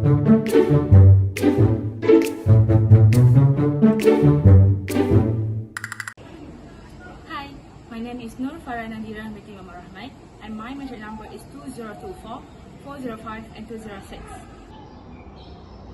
Hi, my name is FARAH with Diploma RAHMAT, and my measure number is 2024, 405, and 206.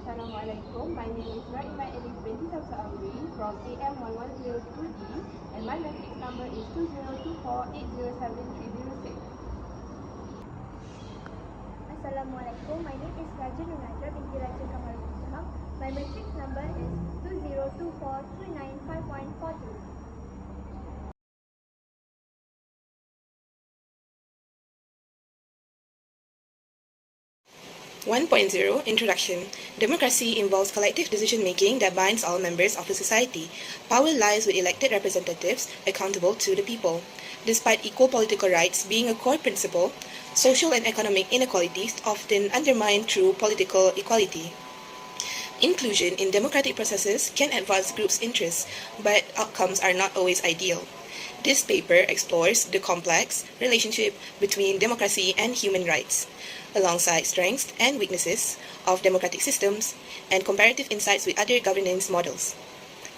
Assalamualaikum, my name is IMAN binti SAMSUL from AM1102D, and my matrix number is 2024807306. Assalamualaikum, my name is NADHRAH binti KAMARUL. My matrix number is 2024295142. 1.0 Introduction. Democracy involves collective decision-making that binds all members of the society. Power lies with elected representatives accountable to the people. Despite equal political rights being a core principle, social and economic inequalities often undermine true political equality. Inclusion in democratic processes can advance groups' interests, but outcomes are not always ideal. This paper explores the complex relationship between democracy and human rights, alongside strengths and weaknesses of democratic systems and comparative insights with other governance models.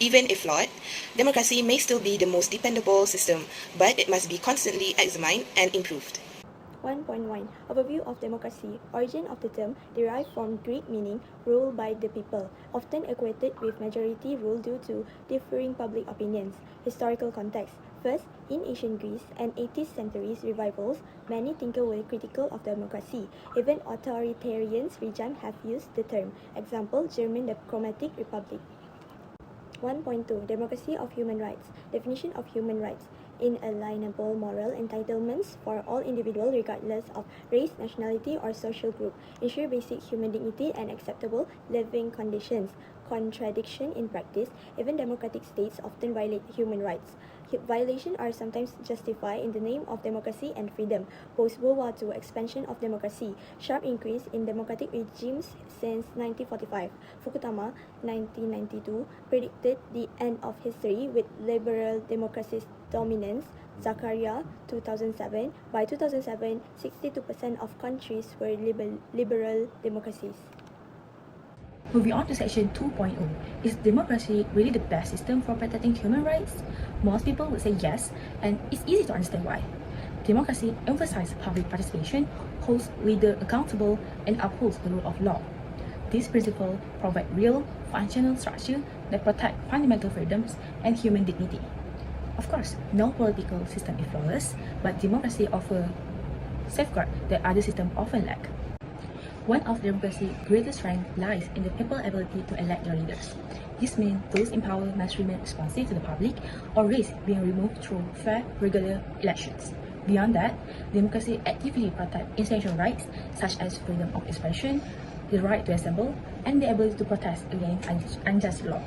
Even if flawed, democracy may still be the most dependable system, but it must be constantly examined and improved. 1.1 Overview of democracy. Origin of the term derived from Greek meaning rule by the people, often equated with majority rule due to differing public opinions. Historical context. First, in ancient Greece and 18th century's revivals, many thinkers were critical of democracy. Even authoritarian regimes have used the term. Example, German Democratic Republic. 1.2 Democracy of human rights. Definition of human rights. Inalienable moral entitlements for all individuals regardless of race, nationality, or social group. Ensure basic human dignity and acceptable living conditions. Contradiction in practice. Even democratic states often violate human rights. Violations are sometimes justified in the name of democracy and freedom. Post-World War II expansion of democracy. Sharp increase in democratic regimes since 1945. Fukuyama, 1992, predicted the end of history with liberal democracy's dominance. Zakaria, 2007. By 2007, 62% of countries were liberal democracies. Moving on to section 2.0. Is democracy really the best system for protecting human rights? Most people would say yes, and it's easy to understand why. Democracy emphasizes public participation, holds leaders accountable, and upholds the rule of law. These principles provide real, functional structure that protect fundamental freedoms and human dignity. Of course, no political system is flawless, but democracy offers safeguards that other systems often lack. One of democracy's greatest strengths lies in the people's ability to elect their leaders. This means those in power must remain responsive to the public or risk being removed through fair, regular elections. Beyond that, democracy actively protects essential rights such as freedom of expression, the right to assemble, and the ability to protest against unjust law.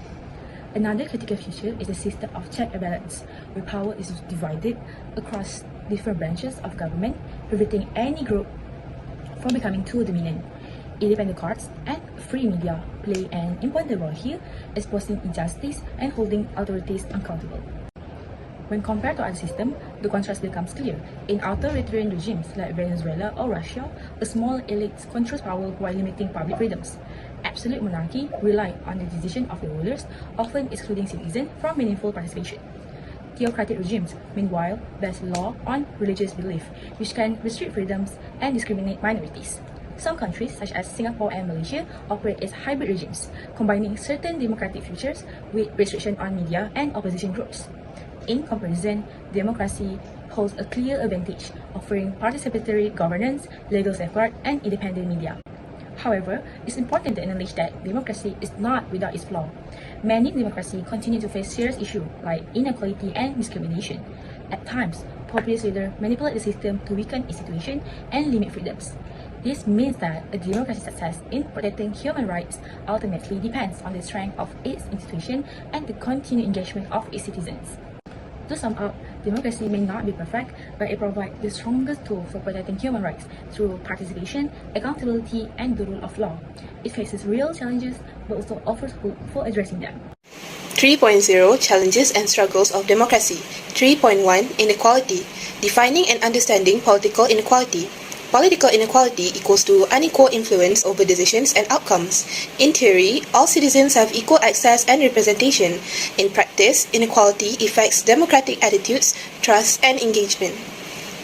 Another critical feature is a system of check and balance, where power is divided across different branches of government, preventing any group from becoming too dominant. Independent courts and free media play an important role here, exposing injustice and holding authorities accountable. When compared to other systems, the contrast becomes clear. In authoritarian regimes like Venezuela or Russia, a small elite controls power while limiting public freedoms. Absolute monarchy rely on the decision of the rulers, often excluding citizens from meaningful participation. Theocratic regimes, meanwhile, base law on religious belief, which can restrict freedoms and discriminate minorities. Some countries, such as Singapore and Malaysia, operate as hybrid regimes, combining certain democratic features with restriction on media and opposition groups. In comparison, democracy holds a clear advantage, offering participatory governance, legal safeguards, and independent media. However, it's important to acknowledge that democracy is not without its flaws. Many democracies continue to face serious issues like inequality and discrimination. At times, populist leaders manipulate the system to weaken institutions and limit freedoms. This means that a democracy's success in protecting human rights ultimately depends on the strength of its institutions and the continued engagement of its citizens. To sum up, democracy may not be perfect, but it provides the strongest tool for protecting human rights through participation, accountability, and the rule of law. It faces real challenges, but also offers hope for addressing them. 3.0 Challenges and Struggles of Democracy. 3.1 Inequality. Defining and understanding political inequality. Political inequality equals to unequal influence over decisions and outcomes. In theory, all citizens have equal access and representation. In practice, inequality affects democratic attitudes, trust, and engagement.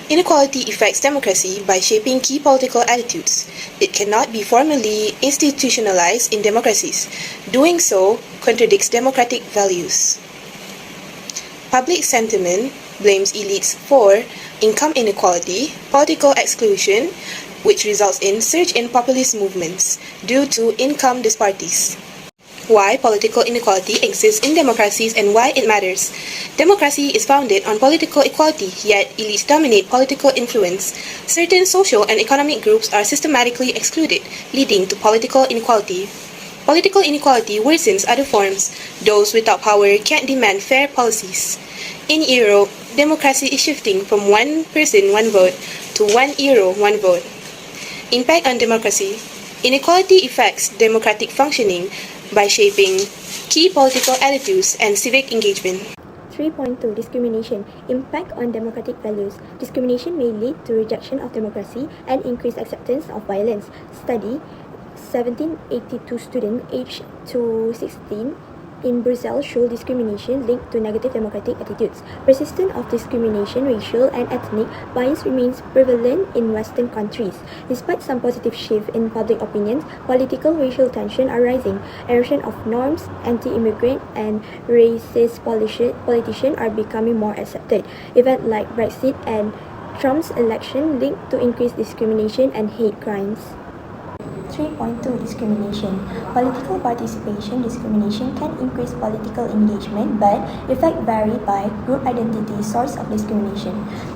Inequality affects democracy by shaping key political attitudes. It cannot be formally institutionalized in democracies. Doing so contradicts democratic values. Public sentiment blames elites for income inequality, political exclusion, which results in surge in populist movements due to income disparities. Why political inequality exists in democracies and why it matters. Democracy is founded on political equality, yet elites dominate political influence. Certain social and economic groups are systematically excluded, leading to political inequality. Political inequality worsens other forms. Those without power can't demand fair policies. In Europe, democracy is shifting from one person, one vote to 1 euro, 1 vote. Impact on democracy. Inequality affects democratic functioning by shaping key political attitudes and civic engagement. 3.2 Discrimination. Impact on democratic values. Discrimination may lead to rejection of democracy and increased acceptance of violence. Study 1782 students aged to 16 in Brazil show discrimination linked to negative democratic attitudes. Persistence of discrimination, racial and ethnic bias remains prevalent in Western countries. Despite some positive shift in public opinions, political racial tension are rising. Erosion of norms, anti-immigrant and racist politicians are becoming more accepted. Events like Brexit and Trump's election linked to increased discrimination and hate crimes. 3.2 Discrimination. Political participation discrimination can increase political engagement, but effects vary by group identity, source of discrimination.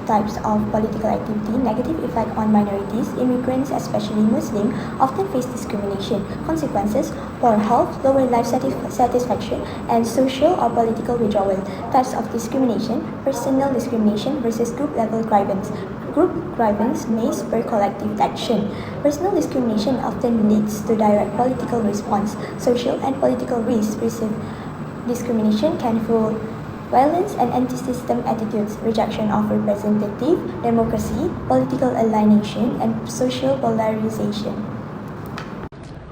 Types of political activity. Negative effect on minorities, immigrants, especially Muslims, often face discrimination. Consequences: poor health, lower life satisfaction, and social or political withdrawal. Types of discrimination. Personal discrimination versus group-level grievance. Group grievance may spur collective action. Personal discrimination often leads to direct political response. Social and political risk. Discrimination can fuel violence and anti-system attitudes, rejection of representative democracy, political alienation, and social polarization.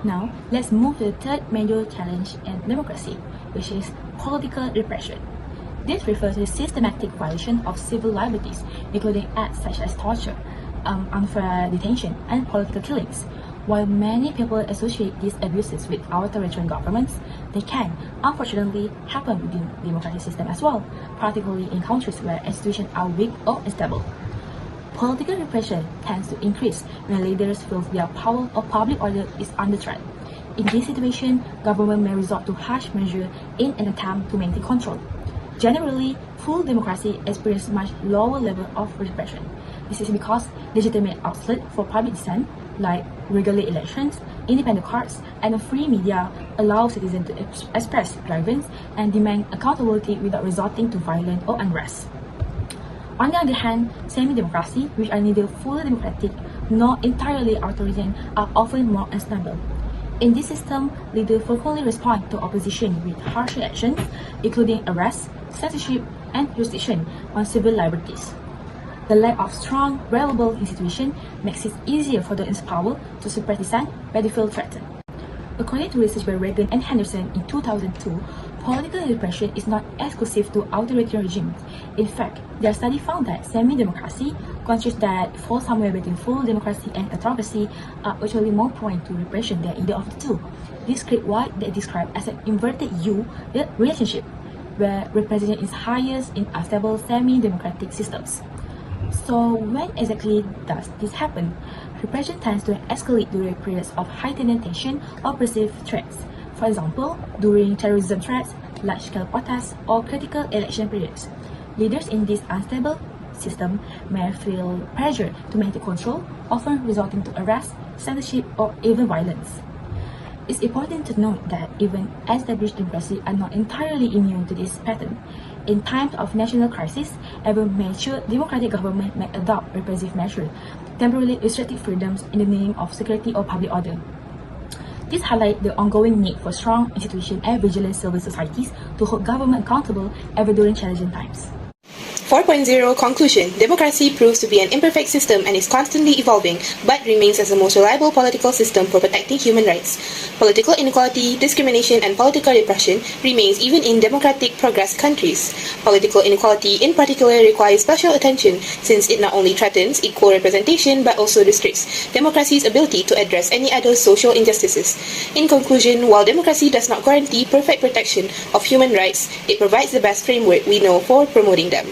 Now, let's move to the third major challenge in democracy, which is political repression. This refers to the systematic violation of civil liberties, including acts such as torture, unfair detention, and political killings. While many people associate these abuses with authoritarian governments, they can, unfortunately, happen within the democratic system as well, particularly in countries where institutions are weak or unstable. Political repression tends to increase when leaders feel their power or public order is under threat. In this situation, government may resort to harsh measures in an attempt to maintain control. Generally, full democracy experiences much lower level of repression. This is because legitimate outlets for public dissent, like regular elections, independent courts, and a free media, allow citizens to express grievance and demand accountability without resorting to violence or unrest. On the other hand, semi-democracy, which are neither fully democratic nor entirely authoritarian, are often more unstable. In this system, leaders frequently respond to opposition with harsh actions, including arrest, censorship, and restriction on civil liberties. The lack of strong, reliable institutions makes it easier for those in power to suppress dissent when they feel threatened. According to research by Reagan and Henderson in 2002, political repression is not exclusive to authoritarian regimes. In fact, their study found that semi-democracy, countries that fall somewhere between full democracy and autocracy, are actually more prone to repression than either of the two. This creates what they describe as an inverted U relationship, where repression is highest in unstable semi-democratic systems. So when exactly does this happen? Repression tends to escalate during periods of heightened tension or perceived threats. For example, during terrorism threats, large-scale protests, or critical election periods. Leaders in this unstable system may feel pressure to maintain control, often resulting to arrest, censorship, or even violence. It's important to note that even established democracies are not entirely immune to this pattern. In times of national crisis, even mature democratic government may adopt repressive measures, temporarily restricting freedoms in the name of security or public order. This highlights the ongoing need for strong institutions and vigilant civil societies to hold government accountable even during challenging times. 4.0 Conclusion. Democracy proves to be an imperfect system and is constantly evolving, but remains as the most reliable political system for protecting human rights. Political inequality, discrimination, and political repression remains even in democratic progress countries. Political inequality in particular requires special attention since it not only threatens equal representation but also restricts democracy's ability to address any other social injustices. In conclusion, while democracy does not guarantee perfect protection of human rights, it provides the best framework we know for promoting them.